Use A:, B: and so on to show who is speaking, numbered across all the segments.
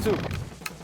A: too.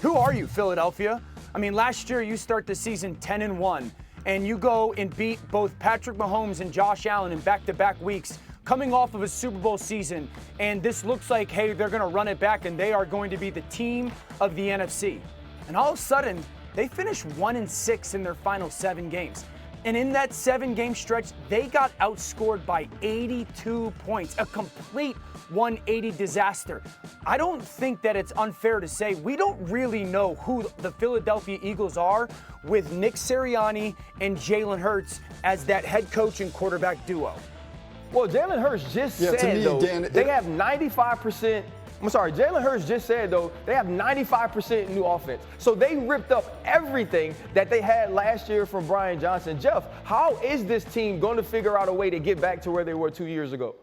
A: Who are you, Philadelphia? I mean, last year you start the season 10-1, and you go and beat both Patrick Mahomes and Josh Allen in back-to-back weeks, coming off of a Super Bowl season. And this looks like, hey, they're going to run it back, and they are going to be the team of the NFC. And all of a sudden, they finished 1-6 in their final 7 games. And in that 7-game stretch, they got outscored by 82 points, a complete 180 disaster. I don't think that it's unfair to say we don't really know who the Philadelphia Eagles are with Nick Sirianni and Jaylen Herz as that head coach and quarterback duo.
B: Well, Jaylen Herz just said, though, they have 95%. I'm sorry, Jaylen Herz just said, though, they have 95% new offense. So they ripped up everything that they had last year from Brian Johnson. Jeff, how is this team going to figure out a way to get back to where they were 2 years ago?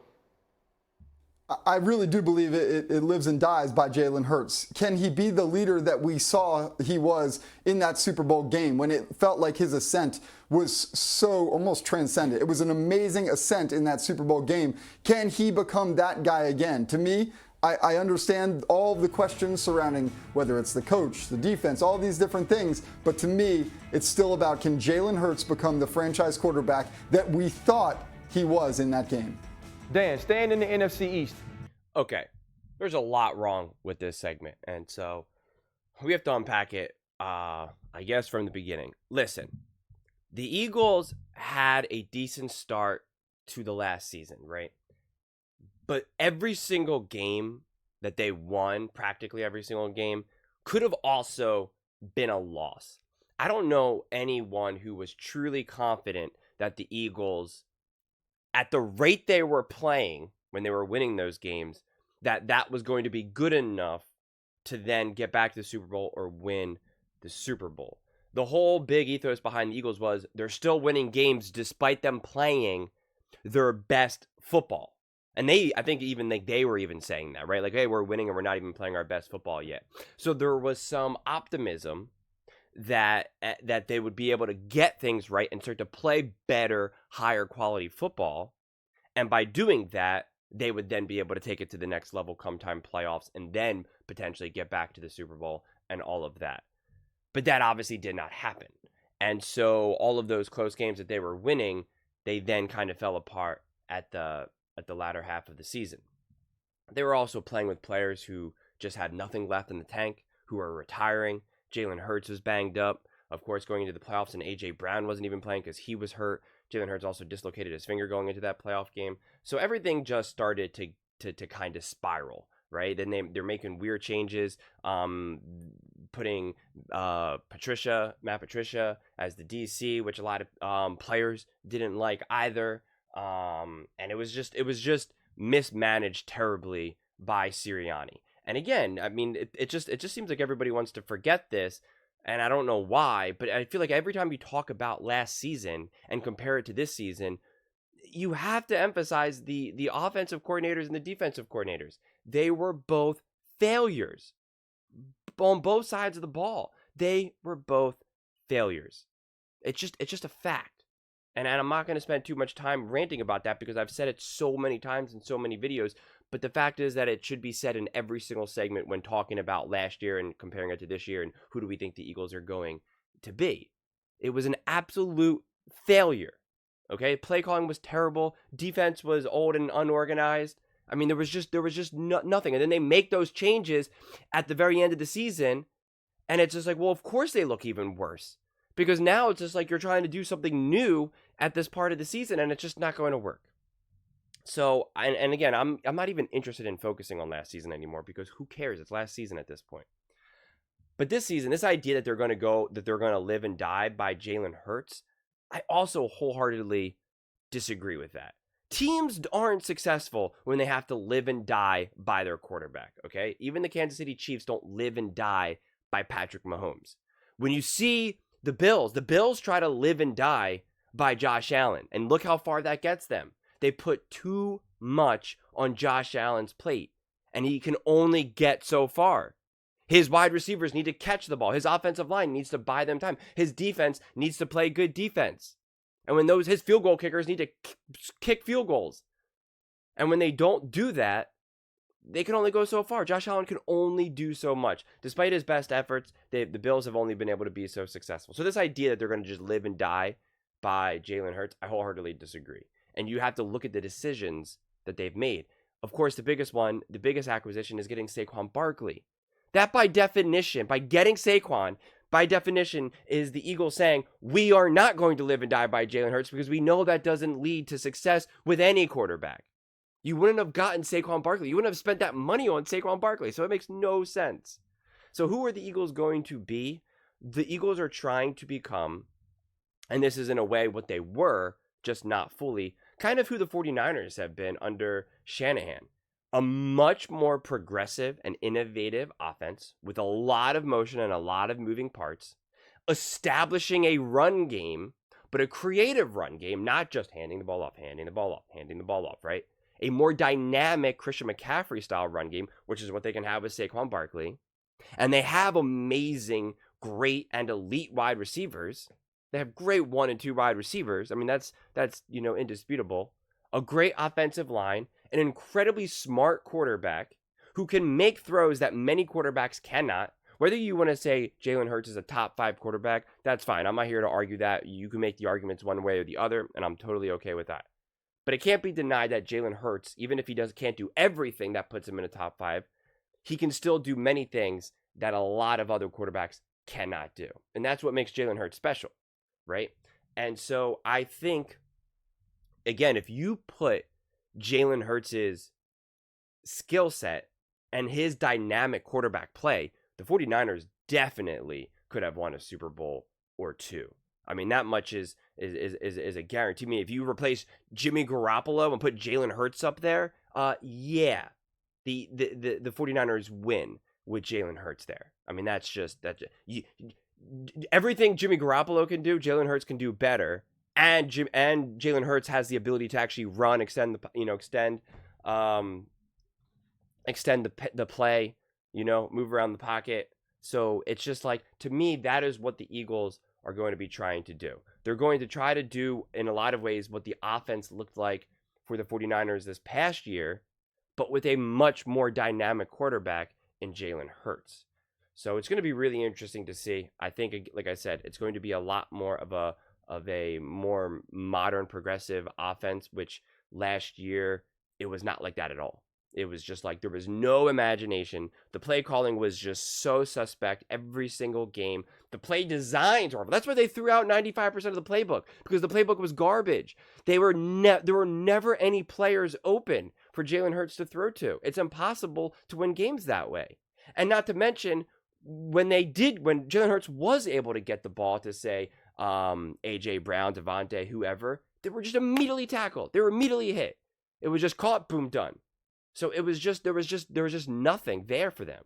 C: I really do believe it lives and dies by Jaylen Herz. Can he be the leader that we saw he was in that Super Bowl game when it felt like his ascent was so almost transcendent? It was an amazing ascent in that Super Bowl game. Can he become that guy again? To me, I understand all of the questions surrounding whether it's the coach, the defense, all these different things. But to me, it's still about, can Jaylen Herz become the franchise quarterback that we thought he was in that game?
B: Dan, staying in the NFC East.
D: Okay, there's a lot wrong with this segment, and so we have to unpack it, I guess, from the beginning. Listen, the Eagles had a decent start to the last season, right? But every single game that they won, practically every single game, could have also been a loss. I don't know anyone who was truly confident that the Eagles, at the rate they were playing when they were winning those games, that was going to be good enough to then get back to the Super Bowl or win the Super Bowl. The whole big ethos behind the Eagles was they're still winning games despite them playing their best football. And I think they were even saying that, right? Like, hey, we're winning and we're not even playing our best football yet. So there was some optimism that they would be able to get things right and start to play better, higher quality football. And by doing that, they would then be able to take it to the next level come time playoffs and then potentially get back to the Super Bowl and all of that. But that obviously did not happen. And so all of those close games that they were winning, they then kind of fell apart at the latter half of the season. They were also playing with players who just had nothing left in the tank, who were retiring. Jaylen Herz was banged up. Of course, going into the playoffs, and A.J. Brown wasn't even playing because he was hurt. Jaylen Herz also dislocated his finger going into that playoff game. So everything just started to kind of spiral, right? Then they're making weird changes, putting Matt Patricia as the DC, which a lot of players didn't like either. And it was just mismanaged terribly by Sirianni. And again, I mean, it just seems like everybody wants to forget this, and I don't know why, but I feel like every time you talk about last season and compare it to this season, you have to emphasize the offensive coordinators and the defensive coordinators. They were both failures on both sides of the ball. They were both failures. It's just a fact. And I'm not going to spend too much time ranting about that because I've said it so many times in so many videos. But the fact is that it should be said in every single segment when talking about last year and comparing it to this year and who do we think the Eagles are going to be. It was an absolute failure. Okay, play calling was terrible. Defense was old and unorganized. I mean, there was just nothing. And then they make those changes at the very end of the season, and it's just like, well, of course they look even worse. Because now it's just like you're trying to do something new at this part of the season, and it's just not going to work. So, and again, I'm not even interested in focusing on last season anymore because who cares? It's last season at this point. But this season, this idea that they're going to live and die by Jaylen Herz, I also wholeheartedly disagree with that. Teams aren't successful when they have to live and die by their quarterback, okay? Even the Kansas City Chiefs don't live and die by Patrick Mahomes. When you see the Bills try to live and die by Josh Allen, and look how far that gets them. They put too much on Josh Allen's plate, and he can only get so far. His wide receivers need to catch the ball. His offensive line needs to buy them time. His defense needs to play good defense. And when his field goal kickers need to kick field goals. And when they don't do that, they can only go so far. Josh Allen can only do so much. Despite his best efforts, the Bills have only been able to be so successful. So this idea that they're going to just live and die by Jalen Hurts, I wholeheartedly disagree. And you have to look at the decisions that they've made. Of course, the biggest acquisition is getting Saquon Barkley. That by definition, by getting Saquon, by definition, is the Eagles saying, we are not going to live and die by Jalen Hurts because we know that doesn't lead to success with any quarterback. You wouldn't have gotten Saquon Barkley. You wouldn't have spent that money on Saquon Barkley. So it makes no sense. So who are the Eagles going to be? The Eagles are trying to become, and this is in a way what they were, just not fully, kind of who the 49ers have been under Shanahan. A much more progressive and innovative offense with a lot of motion and a lot of moving parts, establishing a run game, but a creative run game, not just handing the ball off, right? A more dynamic Christian McCaffrey style run game, which is what they can have with Saquon Barkley. And they have amazing, great, and elite wide receivers. They have great 1 and 2 wide receivers. I mean, that's indisputable. A great offensive line, an incredibly smart quarterback who can make throws that many quarterbacks cannot. Whether you want to say Jalen Hurts is a top 5 quarterback, that's fine. I'm not here to argue that. You can make the arguments one way or the other, and I'm totally okay with that. But it can't be denied that Jalen Hurts, even if he can't do everything that puts him in a top 5, he can still do many things that a lot of other quarterbacks cannot do. And that's what makes Jalen Hurts special, right? And so I think, again, if you put Jalen Hurts' skill set and his dynamic quarterback play, the 49ers definitely could have won a Super Bowl or 2. I mean, that much is a guarantee. I mean, if you replace Jimmy Garoppolo and put Jalen Hurts up there, yeah, the 49ers win with Jalen Hurts there. I mean, everything Jimmy Garoppolo can do, Jalen Hurts can do better. And Jalen Hurts has the ability to actually run, extend the play, move around the pocket. So it's just like, to me, that is what the Eagles are going to be trying to do. They're going to try to do, in a lot of ways, what the offense looked like for the 49ers this past year, but with a much more dynamic quarterback in Jalen Hurts. So it's going to be really interesting to see. I think, like I said, it's going to be a lot more of a more modern, progressive offense, which last year, it was not like that at all. It was just like there was no imagination. The play calling was just so suspect every single game. The play designs were, that's why they threw out 95% of the playbook, because the playbook was garbage. There were never any players open for Jalen Hurts to throw to. It's impossible to win games that way. And not to mention, when Jalen Hurts was able to get the ball to, say, A.J. Brown, Devontae, whoever, they were just immediately tackled. They were immediately hit. It was just caught, boom, done. So there was just nothing there for them.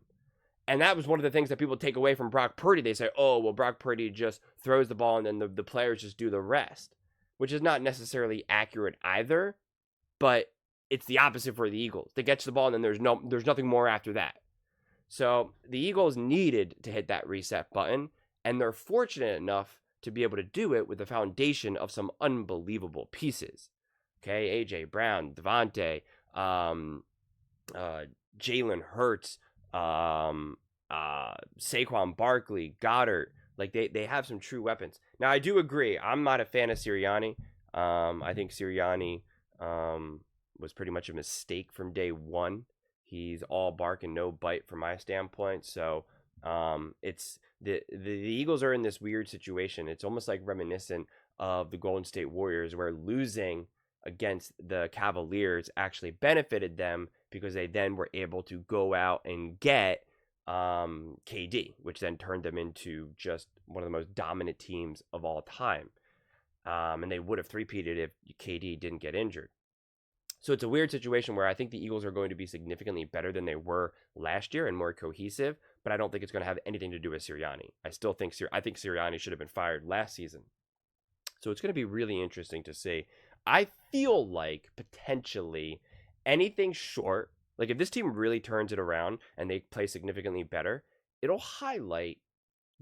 D: And that was one of the things that people take away from Brock Purdy. They say, oh, well, Brock Purdy just throws the ball and then the players just do the rest, which is not necessarily accurate either, but it's the opposite for the Eagles. They get the ball and then there's nothing more after that. So the Eagles needed to hit that reset button, and they're fortunate enough to be able to do it with the foundation of some unbelievable pieces. Okay, A.J. Brown, Devontae, Jalen Hurts, Saquon Barkley, Goddard. Like, they have some true weapons. Now, I do agree. I'm not a fan of Sirianni. I think Sirianni was pretty much a mistake from day one. He's all bark and no bite from my standpoint. So it's the Eagles are in this weird situation. It's almost like reminiscent of the Golden State Warriors, where losing against the Cavaliers actually benefited them because they then were able to go out and get KD, which then turned them into just one of the most dominant teams of all time. And they would have three-peated if KD didn't get injured. So it's a weird situation where I think the Eagles are going to be significantly better than they were last year and more cohesive, but I don't think it's going to have anything to do with Sirianni. I think Sirianni should have been fired last season. So it's going to be really interesting to see. I feel like potentially anything short, like if this team really turns it around and they play significantly better, it'll highlight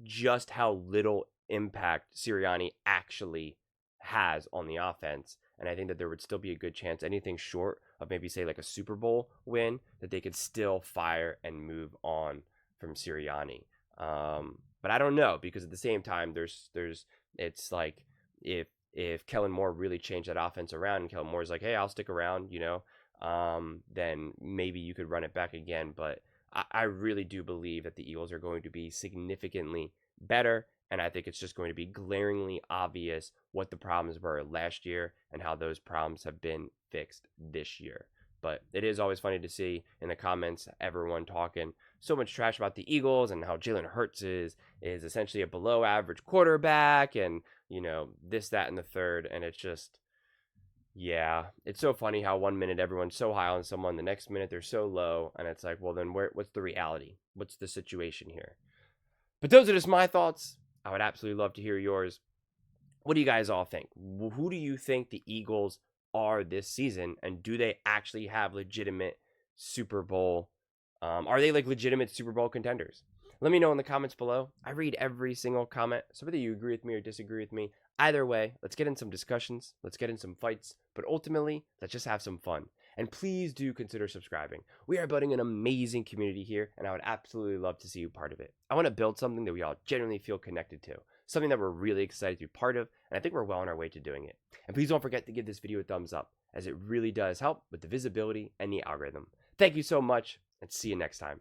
D: just how little impact Sirianni actually has on the offense. And I think that there would still be a good chance anything short of maybe say like a Super Bowl win, that they could still fire and move on from Sirianni. But I don't know, because at the same time, it's like if Kellen Moore really changed that offense around and Kellen Moore's like, hey, I'll stick around, then maybe you could run it back again. But I really do believe that the Eagles are going to be significantly better. And I think it's just going to be glaringly obvious what the problems were last year and how those problems have been fixed this year. But it is always funny to see in the comments everyone talking so much trash about the Eagles and how Jaylen Herz is essentially a below average quarterback and, this, that, and the third. And it's just, yeah, it's so funny how 1 minute everyone's so high on someone, the next minute they're so low. And it's like, well, then what's the reality? What's the situation here? But those are just my thoughts. I would absolutely love to hear yours. What do you guys all think? Who do you think the Eagles are this season, and do they actually have legitimate Super Bowl? Are they like legitimate Super Bowl contenders? Let me know in the comments below. I read every single comment, so whether you agree with me or disagree with me, either way, let's get in some discussions, let's get in some fights, but ultimately, let's just have some fun. And please do consider subscribing. We are building an amazing community here, and I would absolutely love to see you part of it. I want to build something that we all genuinely feel connected to, something that we're really excited to be part of, and I think we're well on our way to doing it. And please don't forget to give this video a thumbs up, as it really does help with the visibility and the algorithm. Thank you so much, and see you next time.